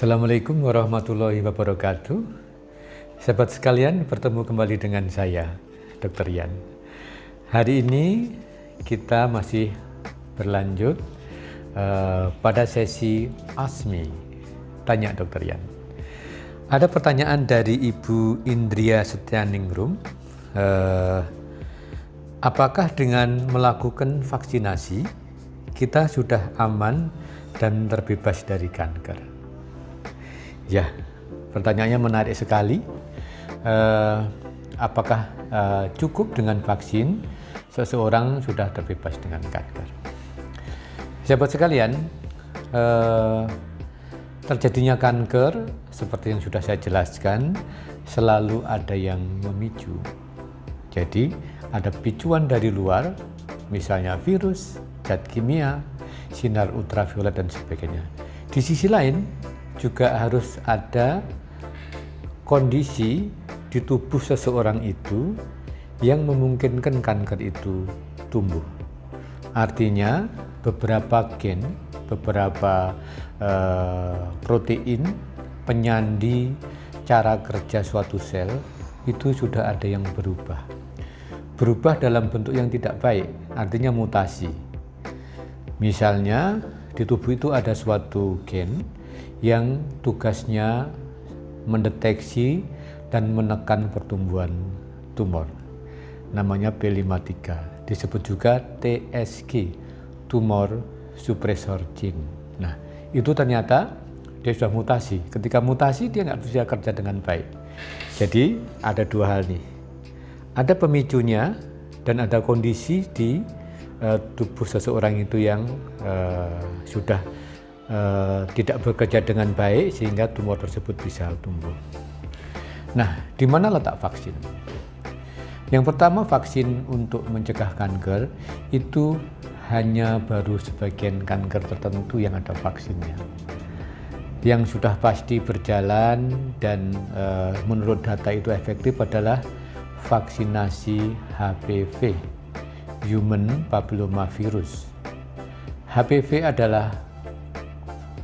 Assalamualaikum warahmatullahi wabarakatuh. Sahabat sekalian, bertemu kembali dengan saya, Dr. Yan. Hari ini kita masih berlanjut pada sesi ASMI, Tanya Dr. Yan. Ada pertanyaan dari Ibu Indria Setianingrum. Apakah dengan melakukan vaksinasi kita sudah aman dan terbebas dari kanker? Ya, pertanyaannya menarik sekali. Apakah cukup dengan vaksin seseorang sudah terbebas dengan kanker? Sahabat sekalian, terjadinya kanker seperti yang sudah saya jelaskan selalu ada yang memicu. Jadi ada picuan dari luar, misalnya virus, zat kimia, sinar ultraviolet dan sebagainya. Di sisi lain juga harus ada kondisi di tubuh seseorang itu yang memungkinkan kanker itu tumbuh. Artinya beberapa gen, beberapa protein penyandi cara kerja suatu sel itu sudah ada yang berubah. Berubah dalam bentuk yang tidak baik, artinya mutasi. Misalnya di tubuh itu ada suatu gen yang tugasnya mendeteksi dan menekan pertumbuhan tumor. Namanya P53, disebut juga TSG, tumor suppressor gene. Nah, itu ternyata dia sudah mutasi. Ketika mutasi dia nggak bisa kerja dengan baik. Jadi ada dua hal nih. Ada pemicunya dan ada kondisi di tubuh seseorang itu yang sudah tidak bekerja dengan baik sehingga tumor tersebut bisa tumbuh. Nah, di mana letak vaksin? Yang pertama, vaksin untuk mencegah kanker itu hanya baru sebagian kanker tertentu yang ada vaksinnya. Yang sudah pasti berjalan dan menurut data itu efektif adalah vaksinasi HPV, Human Papilloma Virus. HPV adalah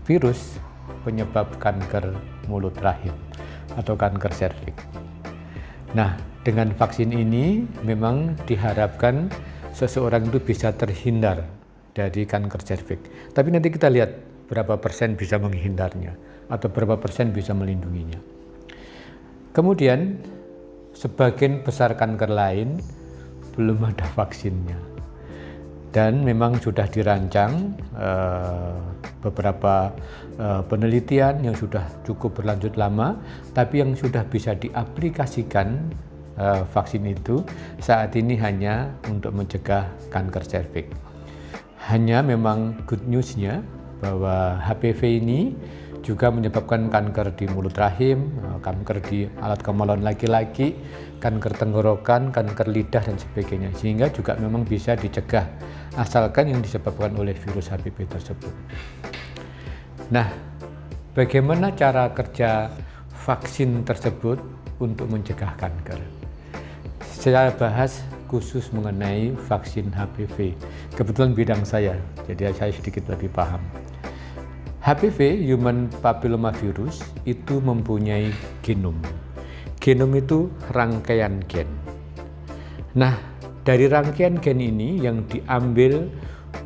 virus penyebab kanker mulut rahim atau kanker serviks. Nah, dengan vaksin ini memang diharapkan seseorang itu bisa terhindar dari kanker serviks. Tapi nanti kita lihat berapa persen bisa menghindarnya atau berapa persen bisa melindunginya. Kemudian, sebagian besar kanker lain belum ada vaksinnya. Dan memang sudah dirancang beberapa penelitian yang sudah cukup berlanjut lama, tapi yang sudah bisa diaplikasikan vaksin itu saat ini hanya untuk mencegah kanker serviks. Hanya memang good news-nya bahwa HPV ini juga menyebabkan kanker di mulut rahim, kanker di alat kemaluan laki-laki, kanker tenggorokan, kanker lidah dan sebagainya. Sehingga juga memang bisa dicegah asalkan yang disebabkan oleh virus HPV tersebut. Nah, bagaimana cara kerja vaksin tersebut untuk mencegah kanker? Saya bahas khusus mengenai vaksin HPV. Kebetulan bidang saya, jadi saya sedikit lebih paham. HPV, Human Papilloma Virus, itu mempunyai genom. Genom itu rangkaian gen. Nah, dari rangkaian gen ini yang diambil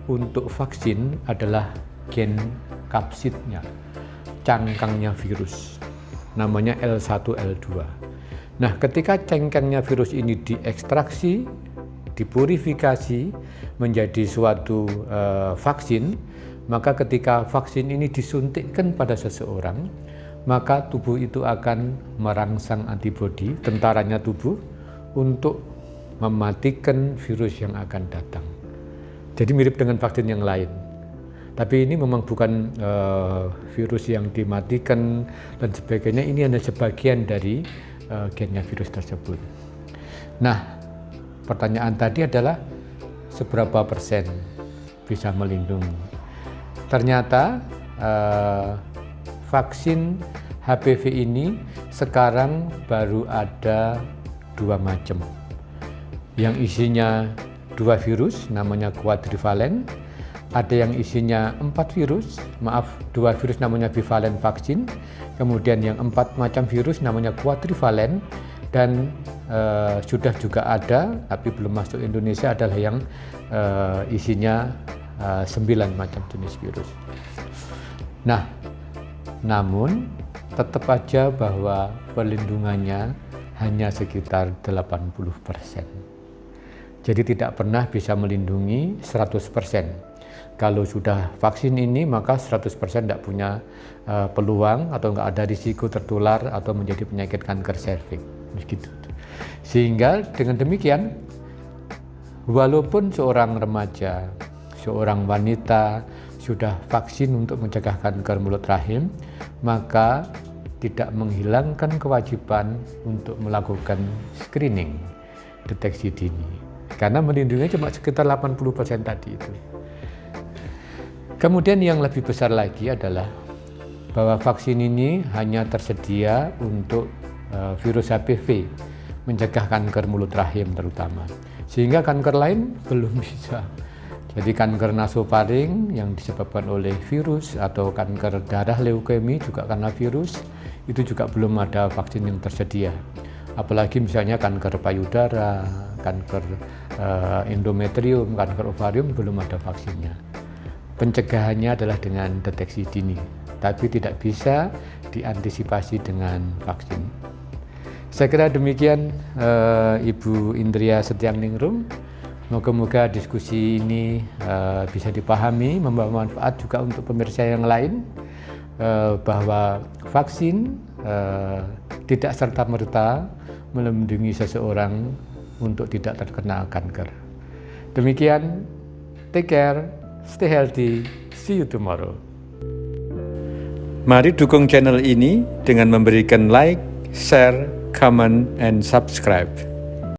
untuk vaksin adalah gen kapsidnya, cangkangnya virus. Namanya L1, L2. Nah, ketika cangkangnya virus ini diekstraksi, dipurifikasi menjadi suatu vaksin, maka ketika vaksin ini disuntikkan pada seseorang, maka tubuh itu akan merangsang antibodi, tentaranya tubuh, untuk mematikan virus yang akan datang. Jadi mirip dengan vaksin yang lain. Tapi ini memang bukan virus yang dimatikan dan sebagainya, ini hanya sebagian dari gennya virus tersebut. Nah, pertanyaan tadi adalah seberapa persen bisa melindungi? Ternyata vaksin HPV ini sekarang baru ada 2 macam. Yang isinya 2 virus namanya quadrivalen ada yang isinya 2 virus namanya bivalen vaksin, kemudian yang 4 macam virus namanya quadrivalen, dan sudah juga ada tapi belum masuk Indonesia adalah yang isinya 9 macam jenis virus. Nah, namun tetap aja bahwa perlindungannya hanya sekitar 80%. Jadi tidak pernah bisa melindungi 100%. Kalau sudah vaksin ini maka 100% tidak punya peluang atau nggak ada risiko tertular atau menjadi penyakit kanker serviks. Begitu. Sehingga dengan demikian, walaupun seorang remaja, seorang wanita sudah vaksin untuk mencegah kanker mulut rahim, maka tidak menghilangkan kewajiban untuk melakukan screening, deteksi dini. Karena melindungi cuma sekitar 80% tadi itu. Kemudian yang lebih besar lagi adalah bahwa vaksin ini hanya tersedia untuk virus HPV, mencegah kanker mulut rahim terutama. Sehingga kanker lain belum bisa. Jadi kanker nasofaring yang disebabkan oleh virus atau kanker darah leukemi juga karena virus, itu juga belum ada vaksin yang tersedia. Apalagi misalnya kanker payudara, kanker endometrium, kanker ovarium belum ada vaksinnya. Pencegahannya adalah dengan deteksi dini, tapi tidak bisa diantisipasi dengan vaksin. Saya kira demikian Ibu Indria Setianingrum. Moga-moga diskusi ini bisa dipahami, membawa manfaat juga untuk pemirsa yang lain, bahwa vaksin tidak serta-merta melindungi seseorang untuk tidak terkena kanker. Demikian, take care, stay healthy, see you tomorrow. Mari dukung channel ini dengan memberikan like, share, comment, and subscribe.